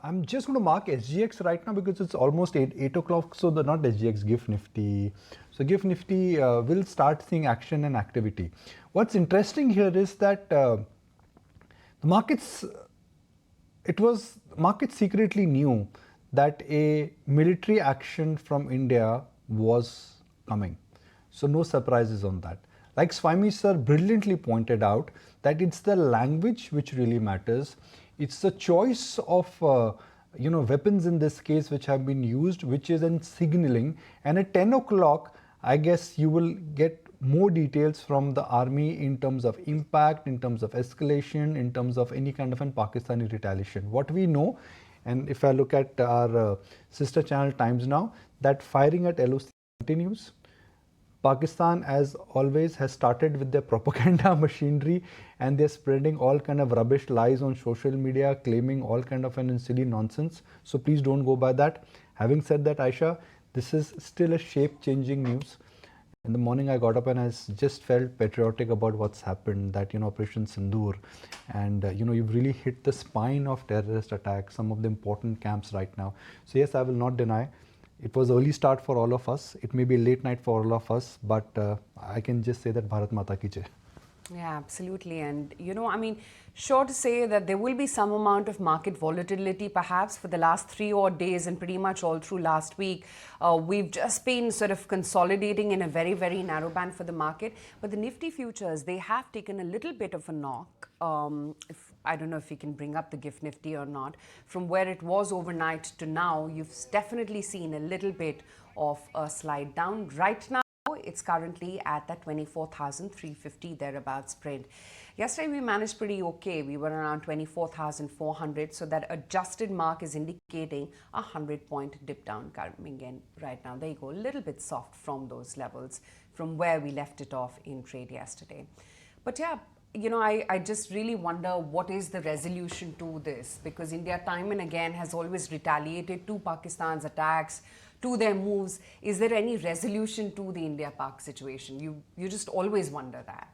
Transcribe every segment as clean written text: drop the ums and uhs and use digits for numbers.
I'm just going to mark SGX right now because it's almost 8 o'clock. So not SGX, GIFT Nifty. So GIFT Nifty will start seeing action and activity. What's interesting here is that the markets secretly knew that a military action from India was coming. So no surprises on that. Like Swami sir brilliantly pointed out that it's the language which really matters. It's the choice of weapons in this case which have been used, which is in signaling. And at 10 o'clock, I guess you will get more details from the army in terms of impact, in terms of escalation, in terms of any kind of an Pakistani retaliation. What we know, and if I look at our sister channel Times Now, that firing at LOC continues. Pakistan, as always, has started with their propaganda machinery, and they're spreading all kind of rubbish lies on social media, claiming all kind of an silly nonsense. So please don't go by that. Having said that, Aisha, this is still a shape-changing news. In the morning, I got up and I just felt patriotic about what's happened, that, Operation Sindoor. And, you've really hit the spine of terrorist attacks, some of the important camps right now. So yes, I will not deny. It was early start for all of us. It may be late night for all of us, but I can just say that Bharat Mata ki jai. Yeah, absolutely. And, sure to say that there will be some amount of market volatility perhaps for the last 3 odd days and pretty much all through last week. We've just been sort of consolidating in a very, very narrow band for the market. But the Nifty futures, they have taken a little bit of a knock. I don't know if we can bring up the GIFT Nifty or not. From where it was overnight to now, you've definitely seen a little bit of a slide down. Right now, it's currently at that 24,350 thereabouts print. Yesterday we managed pretty okay. We were around 24,400. So that adjusted mark is indicating a 100-point dip down coming in right now. There you go, a little bit soft from those levels from where we left it off in trade yesterday. But yeah, I just really wonder what is the resolution to this, because India time and again has always retaliated to Pakistan's attacks, to their moves. Is there any resolution to the India-Pak situation? You just always wonder that.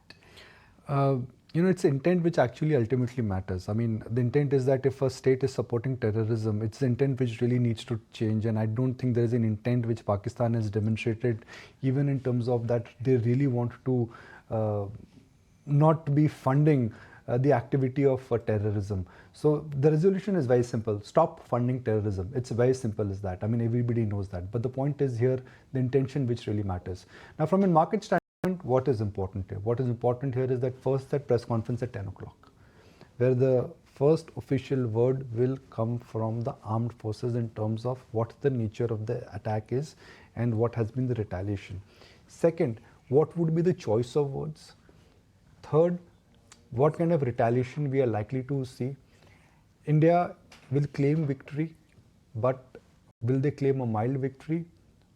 It's intent which actually ultimately matters. I mean, the intent is that if a state is supporting terrorism, it's the intent which really needs to change. And I don't think there is an intent which Pakistan has demonstrated, even in terms of that they really want to not be funding the activity of terrorism. So the resolution is very simple. Stop funding terrorism. It's very simple as that. I mean, everybody knows that. But the point is here, the intention which really matters. Now, from a market standpoint, what is important here? What is important here is that first, that press conference at 10 o'clock, where the first official word will come from the armed forces in terms of what the nature of the attack is and what has been the retaliation. Second, what would be the choice of words? Third, what kind of retaliation we are likely to see. India will claim victory, but will they claim a mild victory,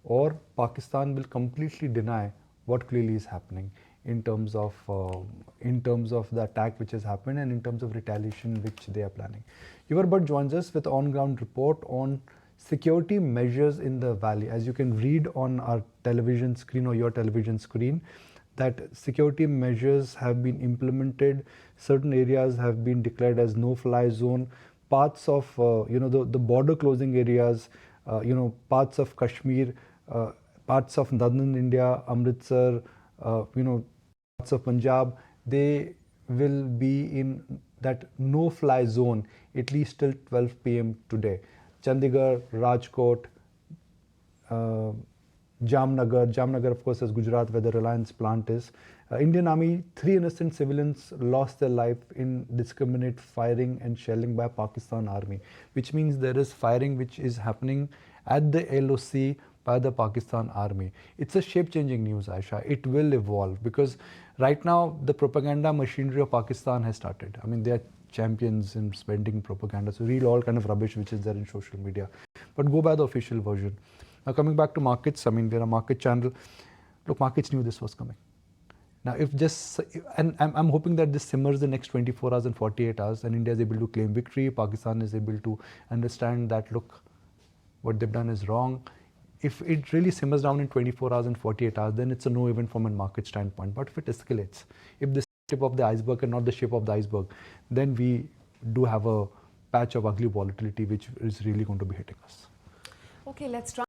or Pakistan will completely deny what clearly is happening in terms of the attack which has happened and in terms of retaliation which they are planning. Yuvar Bhatt joins us with on-ground report on security measures in the valley. As you can read on our television screen or your television screen, that security measures have been implemented. Certain areas have been declared as no-fly zone. Parts of the border closing areas, parts of Kashmir, parts of northern India, Amritsar, parts of Punjab, they will be in that no-fly zone at least till 12 p.m. today. Chandigarh, Rajkot, Jamnagar, of course, is Gujarat, where the Reliance plant is. Indian Army, 3 innocent civilians lost their life in indiscriminate firing and shelling by Pakistan Army, which means there is firing which is happening at the LOC by the Pakistan Army. It's a shape-changing news, Aisha. It will evolve because right now the propaganda machinery of Pakistan has started. I mean, they are champions in spending propaganda, so read all kind of rubbish which is there in social media. But go by the official version. Now coming back to markets, I mean, we're a market channel. Look, markets knew this was coming. Now, and I'm hoping that this simmers the next 24 hours and 48 hours and India is able to claim victory. Pakistan is able to understand that, look, what they've done is wrong. If it really simmers down in 24 hours and 48 hours, then it's a no event from a market standpoint. But if it escalates, if this tip of the iceberg and not the shape of the iceberg, then we do have a patch of ugly volatility which is really going to be hitting us. Okay, let's try.